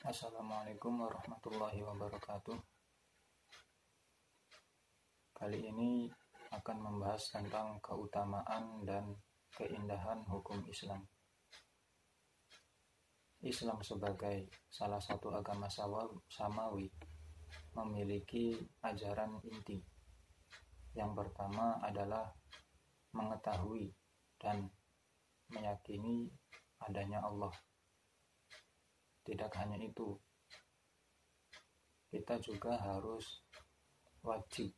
Assalamualaikum warahmatullahi wabarakatuh. Kali ini akan membahas tentang keutamaan dan keindahan hukum Islam. Islam sebagai salah satu agama samawi memiliki ajaran inti. Yang pertama adalah mengetahui dan meyakini adanya Allah. Tidak hanya itu, kita juga harus wajib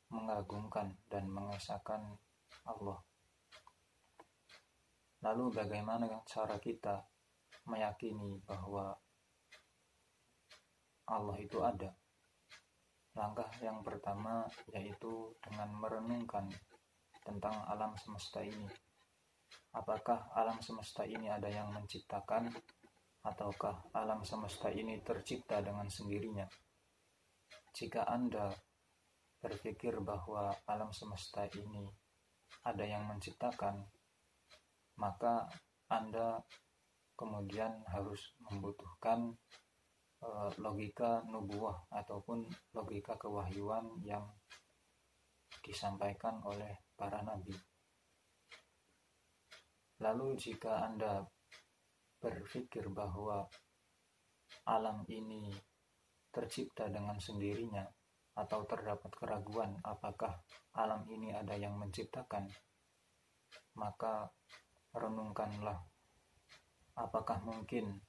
mengagungkan dan mengesahkan Allah. Lalu bagaimana cara kita meyakini bahwa Allah itu ada? Langkah yang pertama yaitu dengan merenungkan tentang alam semesta ini. Apakah alam semesta ini ada yang menciptakan? Ataukah alam semesta ini tercipta dengan sendirinya? Jika Anda berpikir bahwa alam semesta ini ada yang menciptakan, maka Anda kemudian harus membutuhkan logika nubuwah ataupun logika kewahyuan yang disampaikan oleh para nabi. Lalu jika Anda berpikir bahwa alam ini tercipta dengan sendirinya atau terdapat keraguan apakah alam ini ada yang menciptakan, maka renungkanlah apakah mungkin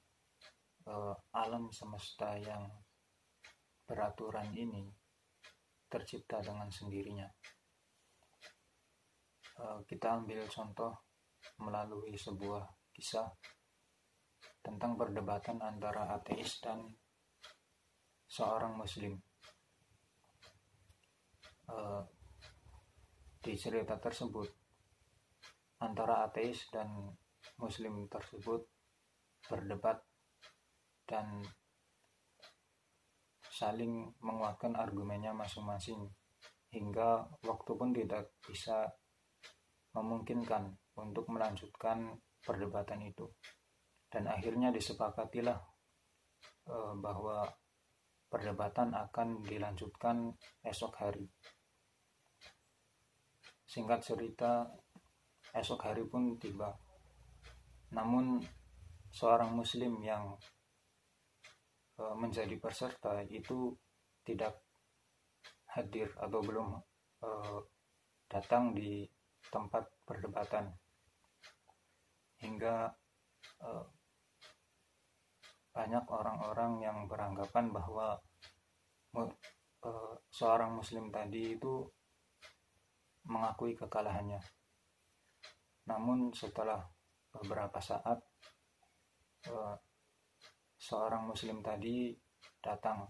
alam semesta yang beraturan ini tercipta dengan sendirinya. Kita ambil contoh melalui sebuah kisah tentang perdebatan antara ateis dan seorang muslim. Di cerita tersebut, antara ateis dan muslim tersebut berdebat dan saling menguatkan argumennya masing-masing, hingga waktu pun tidak bisa memungkinkan untuk melanjutkan perdebatan itu. Dan akhirnya disepakatilah bahwa perdebatan akan dilanjutkan esok hari. Singkat cerita, esok hari pun tiba. Namun seorang muslim yang menjadi peserta itu tidak hadir atau belum datang di tempat perdebatan, hingga banyak orang-orang yang beranggapan bahwa seorang muslim tadi itu mengakui kekalahannya. Namun setelah beberapa saat seorang muslim tadi datang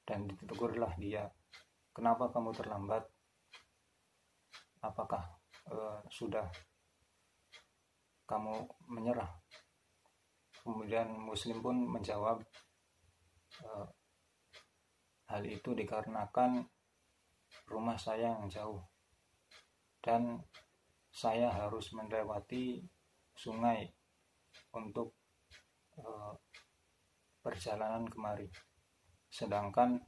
dan ditegurlah dia, "Kenapa kamu terlambat? Apakah sudah kamu menyerah?" Kemudian muslim pun menjawab, "Hal itu dikarenakan rumah saya yang jauh dan saya harus melewati sungai untuk perjalanan kemari. Sedangkan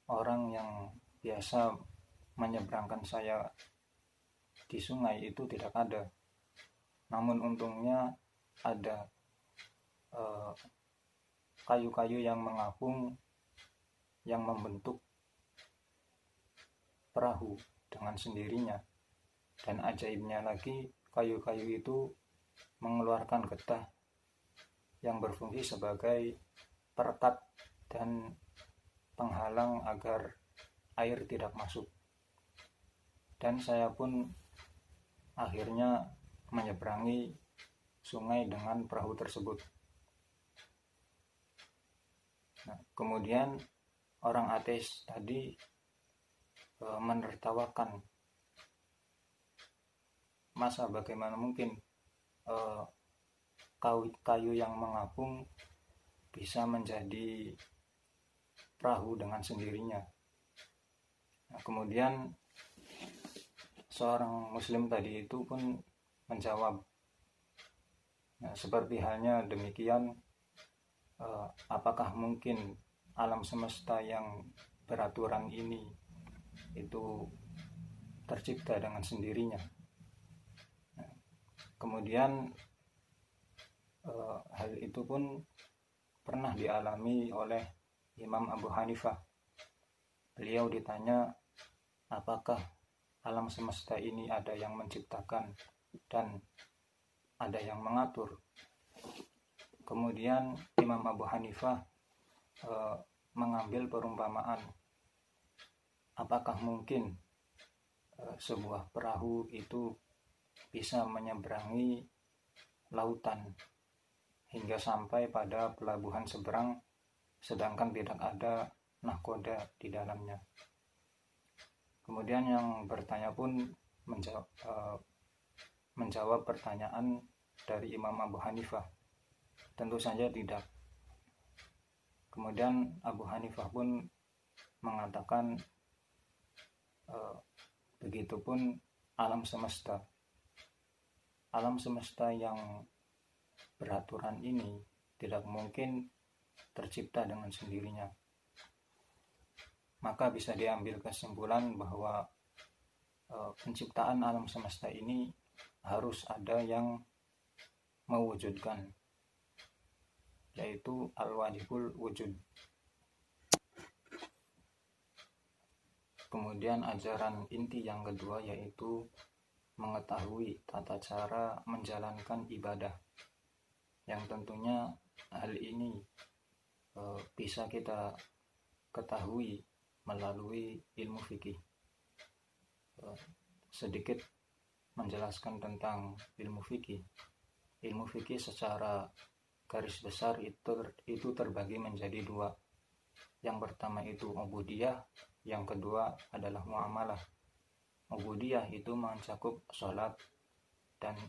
orang yang biasa menyeberangkan saya di sungai itu tidak ada. Namun untungnya ada kayu-kayu yang mengapung yang membentuk perahu dengan sendirinya. Dan ajaibnya lagi, kayu-kayu itu mengeluarkan getah yang berfungsi sebagai perekat dan penghalang agar air tidak masuk. Dan saya pun akhirnya menyeberangi sungai dengan perahu tersebut." Nah, kemudian orang ateis tadi menertawakan, "Masa bagaimana mungkin kayu yang mengapung bisa menjadi perahu dengan sendirinya?" Nah, kemudian seorang muslim tadi itu pun menjawab, Nah, seperti halnya demikian, apakah mungkin alam semesta yang beraturan ini itu tercipta dengan sendirinya? Nah, kemudian hal itu pun pernah dialami oleh Imam Abu Hanifah. Beliau ditanya, apakah alam semesta ini ada yang menciptakan dan ada yang mengatur? Kemudian Imam Abu Hanifah mengambil perumpamaan, apakah mungkin sebuah perahu itu bisa menyeberangi lautan hingga sampai pada pelabuhan seberang sedangkan tidak ada nahkoda di dalamnya. Kemudian yang bertanya pun menjawab pertanyaan dari Imam Abu Hanifah, tentu saja tidak. Kemudian Abu Hanifah pun mengatakan, begitupun alam semesta. Alam semesta yang beraturan ini tidak mungkin tercipta dengan sendirinya. Maka bisa diambil kesimpulan bahwa penciptaan alam semesta ini harus ada yang mewujudkan, yaitu al-wajibul wujud. Kemudian ajaran inti yang kedua yaitu mengetahui tata cara menjalankan ibadah, yang tentunya hal ini bisa kita ketahui melalui ilmu fikih. Sedikit menjelaskan tentang ilmu fikih. Ilmu fikih secara garis besar itu terbagi menjadi dua. Yang pertama itu ubudiyah, yang kedua adalah muamalah. Ubudiyah itu mencakup sholat dan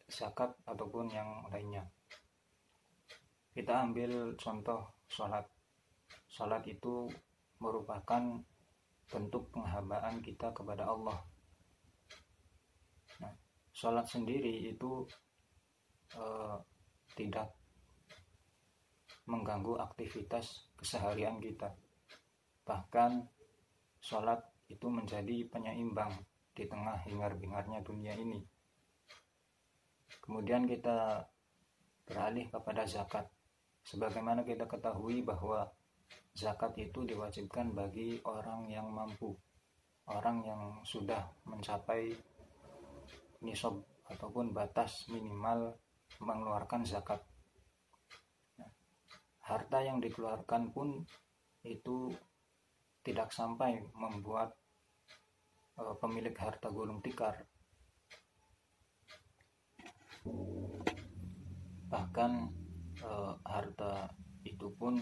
zakat ataupun yang lainnya. Kita ambil contoh sholat. Sholat itu merupakan bentuk penghambaan kita kepada Allah. Nah, sholat sendiri itu tidak mengganggu aktivitas keseharian kita. Bahkan sholat itu menjadi penyeimbang di tengah hingar-bingarnya dunia ini. Kemudian kita beralih kepada zakat. Sebagaimana kita ketahui bahwa zakat itu diwajibkan bagi orang yang mampu, orang yang sudah mencapai nisab ataupun batas minimal mengeluarkan zakat. Nah, harta yang dikeluarkan pun itu tidak sampai membuat pemilik harta gulung tikar. Bahkan harta itu pun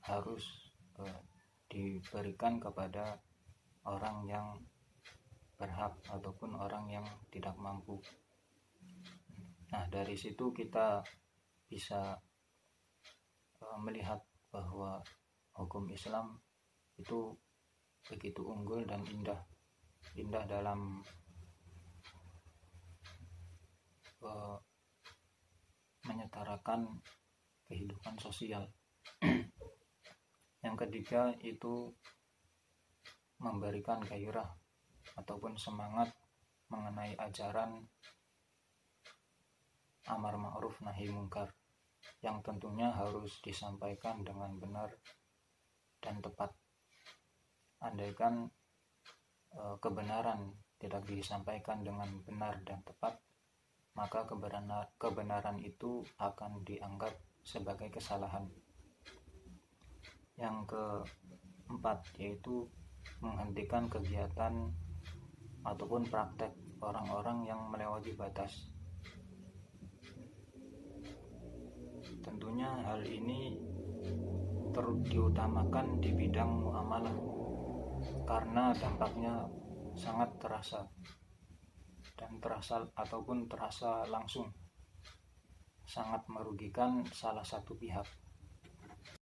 harus diberikan kepada orang yang berhak ataupun orang yang tidak mampu. Nah, dari situ kita bisa melihat bahwa hukum Islam itu begitu unggul dan indah dalam menyetarakan kehidupan sosial. Yang ketiga itu memberikan gairah ataupun semangat mengenai ajaran amar ma'ruf nahi mungkar, yang tentunya harus disampaikan dengan benar dan tepat. Andaikan kebenaran tidak disampaikan dengan benar dan tepat, maka kebenaran itu akan dianggap sebagai kesalahan. Yang keempat yaitu menghentikan kegiatan ataupun praktek orang-orang yang melewati batas. Tentunya hal ini diutamakan di bidang muamalah karena dampaknya sangat terasa langsung, sangat merugikan salah satu pihak.